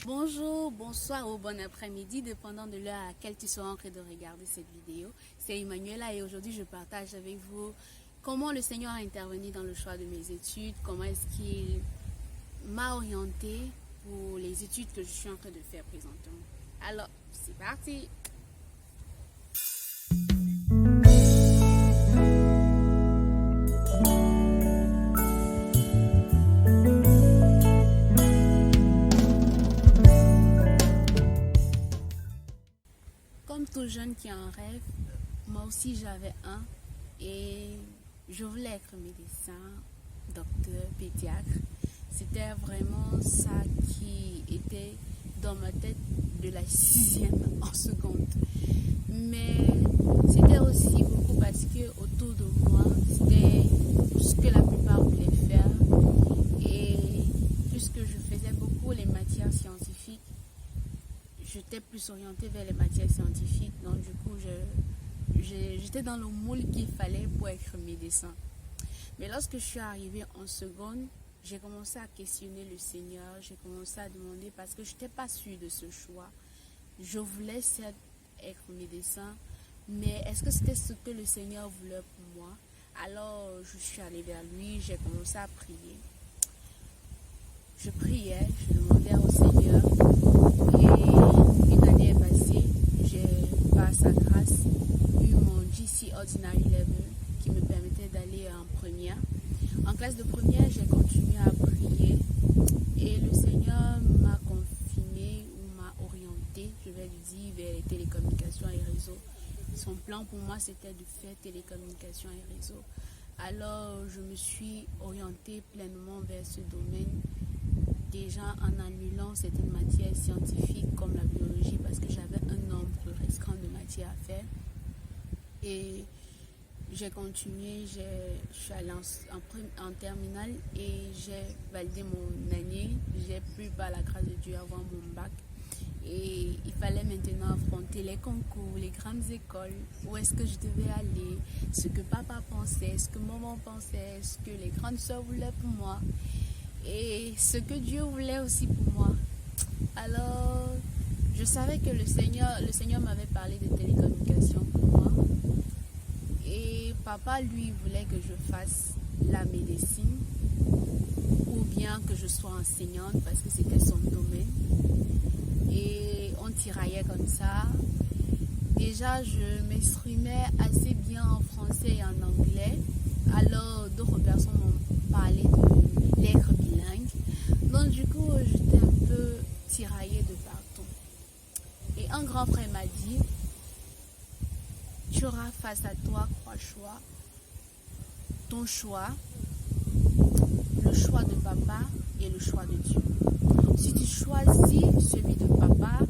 Bonjour, bonsoir ou bon après-midi, dépendant de l'heure à laquelle tu seras en train de regarder cette vidéo. C'est Emmanuela et aujourd'hui je partage avec vous comment le Seigneur a intervenu dans le choix de mes études, comment est-ce qu'il m'a orienté pour les études que je suis en train de faire présentement. Alors, c'est parti! Comme tout jeune qui a un rêve, moi aussi j'avais un et je voulais être médecin, docteur, pédiatre. C'était vraiment ça qui était dans ma tête de la 6e en seconde. Mais c'était aussi beaucoup parce que autour de moi, c'était ce que la plupart voulaient faire. Et puisque je faisais beaucoup les matières scientifiques, j'étais plus orientée vers les matières scientifiques. Donc du coup, j'étais dans le moule qu'il fallait pour être médecin. Mais lorsque je suis arrivée en seconde, j'ai commencé à questionner le Seigneur. J'ai commencé à demander parce que je n'étais pas sûre de ce choix. Je voulais certes être médecin, mais est-ce que c'était ce que le Seigneur voulait pour moi? Alors je suis allée vers lui, j'ai commencé à prier. Je priais, je demandais au Seigneur et une année est passée. J'ai, par sa grâce, eu mon GC Ordinary Level qui me permettait d'aller en première. En classe de première, j'ai continué à prier et le Seigneur m'a confirmé ou m'a orienté, je vais lui dire, vers les télécommunications et réseaux. Son plan pour moi, c'était de faire télécommunications et réseaux. Alors, je me suis orientée pleinement vers ce domaine, déjà en annulant certaines matières scientifiques comme la biologie parce que j'avais un nombre restreint de matières à faire. Et j'ai continué, je suis allée en terminale et j'ai validé mon année. J'ai pu, par la grâce de Dieu, avoir mon bac. Et il fallait maintenant affronter les concours, les grandes écoles, où est-ce que je devais aller, ce que papa pensait, ce que maman pensait, ce que les grandes soeurs voulaient pour moi et ce que Dieu voulait aussi pour moi. Alors, je savais que le Seigneur m'avait parlé de télécommunications pour moi. Et papa, lui, voulait que je fasse la médecine ou bien que je sois enseignante parce que c'était son domaine. Et on tiraillait comme ça. Déjà, je m'exprimais assez bien en français et en anglais. Alors, d'autres personnes m'ont parlé de l'être bilingue. Donc, du coup, j'étais un peu tiraillée de partout. Et un grand frère m'a dit, tu auras face à toi 3 choix. Ton choix, le choix de papa et le choix de Dieu. Si tu choisis celui de papa,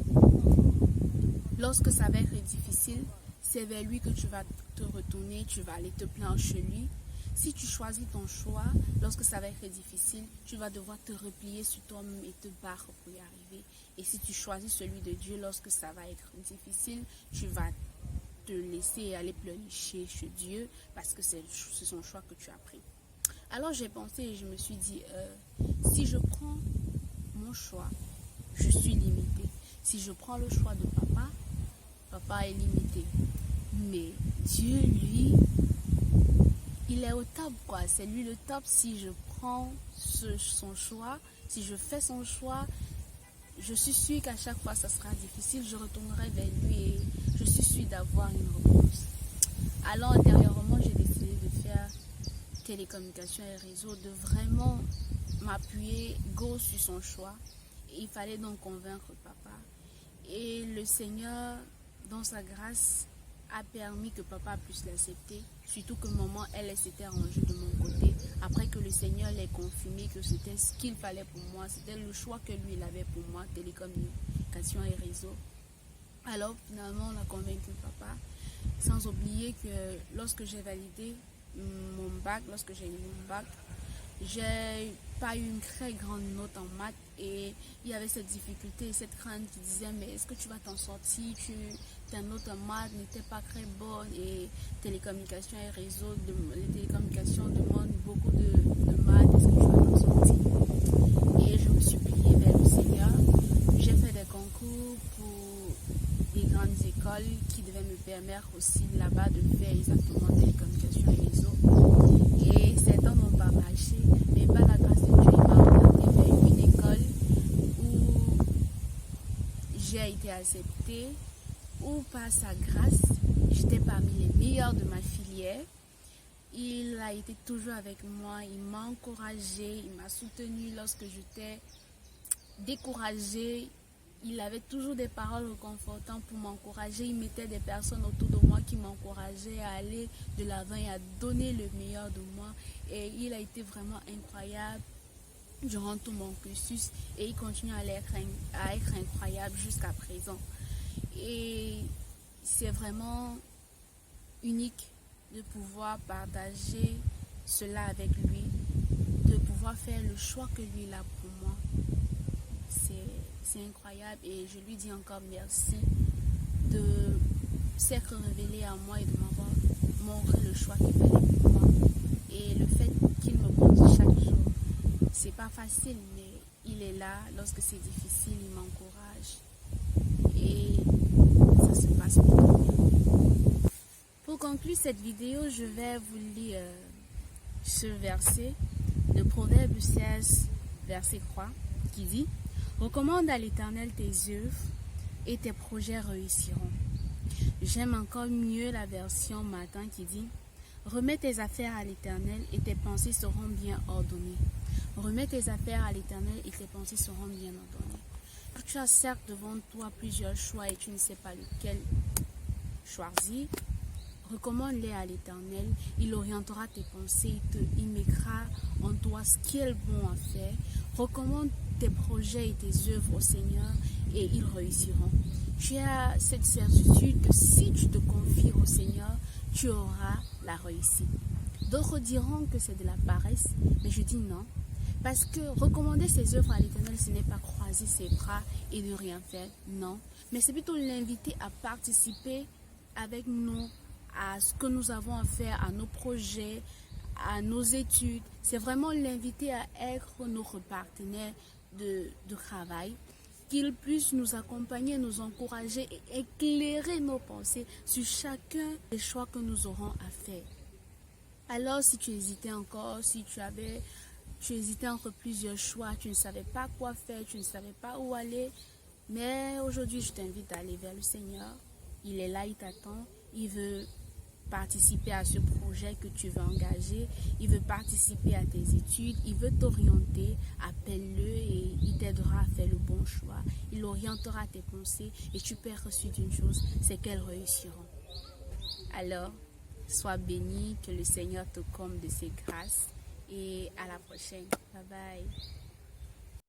lorsque ça va être difficile, c'est vers lui que tu vas te retourner, tu vas aller te plaindre chez lui. Si tu choisis ton choix, lorsque ça va être difficile, tu vas devoir te replier sur toi-même et te battre pour y arriver. Et si tu choisis celui de Dieu, lorsque ça va être difficile, tu vas te laisser aller pleurnicher chez Dieu parce que c'est son choix que tu as pris. Alors j'ai pensé et je me suis dit, si je prends mon choix, je suis limitée. Si je prends le choix de papa, papa est limité. Mais Dieu, lui, il est au top, quoi. C'est lui le top. Si je prends son choix, si je fais son choix, je suis sûre qu'à chaque fois ça sera difficile, je retournerai vers lui et je suis sûre d'avoir une réponse. Alors intérieurement, j'ai décidé de faire télécommunications et réseaux, de vraiment m'appuyer go sur son choix. Et il fallait donc convaincre papa. Et le Seigneur, dans sa grâce, a permis que papa puisse l'accepter. Surtout que maman, elle s'était rangée de mon côté. Après que le Seigneur l'ait confirmé que c'était ce qu'il fallait pour moi, c'était le choix que lui il avait pour moi, télécommunications et réseaux. Alors finalement, on a convaincu papa. Sans oublier que lorsque j'ai validé mon bac, lorsque j'ai eu mon bac, j'ai pas eu une très grande note en maths et il y avait cette difficulté, cette crainte qui disait mais est-ce que tu vas t'en sortir, ta note en maths n'était pas très bonne et télécommunications et réseaux, les télécommunications demandent beaucoup de maths, est-ce que tu vas t'en sortir? Et je me suis pliée vers le Seigneur, j'ai la mère aussi là-bas de faire exactement télécommunications et réseau. Et certains n'ont pas marché, mais par la grâce de Dieu, il m'a orienté vers une école où j'ai été acceptée, où par sa grâce, j'étais parmi les meilleurs de ma filière. Il a été toujours avec moi, il m'a encouragée, il m'a soutenue lorsque j'étais découragée. Il avait toujours des paroles réconfortantes pour m'encourager. Il mettait des personnes autour de moi qui m'encourageaient à aller de l'avant et à donner le meilleur de moi. Et il a été vraiment incroyable durant tout mon cursus et il continue à être incroyable jusqu'à présent. Et c'est vraiment unique de pouvoir partager cela avec lui, de pouvoir faire le choix que lui il a pour moi. C'est incroyable et je lui dis encore merci de s'être révélé à moi et de m'avoir montré le choix qu'il fallait pour moi. Et le fait qu'il me conduise chaque jour, c'est pas facile, mais il est là lorsque c'est difficile, il m'encourage et ça se passe plutôt bien. Pour conclure cette vidéo, je vais vous lire ce verset de Proverbe 16, verset 3, qui dit: recommande à l'Éternel tes œuvres et tes projets réussiront. J'aime encore mieux la version matin qui dit: remets tes affaires à l'Éternel et tes pensées seront bien ordonnées. Remets tes affaires à l'Éternel et tes pensées seront bien ordonnées. Tu as certes devant toi plusieurs choix et tu ne sais pas lequel choisir. Recommande-les à l'Éternel, il orientera tes pensées, il mettra en toi ce qui est bon à faire. Recommande tes projets et tes œuvres au Seigneur et ils réussiront. Tu as cette certitude que si tu te confies au Seigneur, tu auras la réussite. D'autres diront que c'est de la paresse, mais je dis non. Parce que recommander ses œuvres à l'Éternel, ce n'est pas croiser ses bras et ne rien faire, non. Mais c'est plutôt l'inviter à participer avec nous à ce que nous avons à faire, à nos projets, à nos études. C'est vraiment l'inviter à être notre partenaire de travail, qu'il puisse nous accompagner, nous encourager et éclairer nos pensées sur chacun des choix que nous aurons à faire. Alors si tu hésitais encore, si tu hésitais entre plusieurs choix, tu ne savais pas quoi faire, tu ne savais pas où aller, mais aujourd'hui je t'invite à aller vers le Seigneur. Il est là, il t'attend, il veut participer à ce projet que tu veux engager, il veut participer à tes études, il veut t'orienter, appelle-le et il t'aidera à faire le bon choix. Il orientera tes pensées et tu peux être sûr d'une chose, c'est qu'elles réussiront. Alors, sois béni, que le Seigneur te comble de ses grâces et à la prochaine. Bye bye.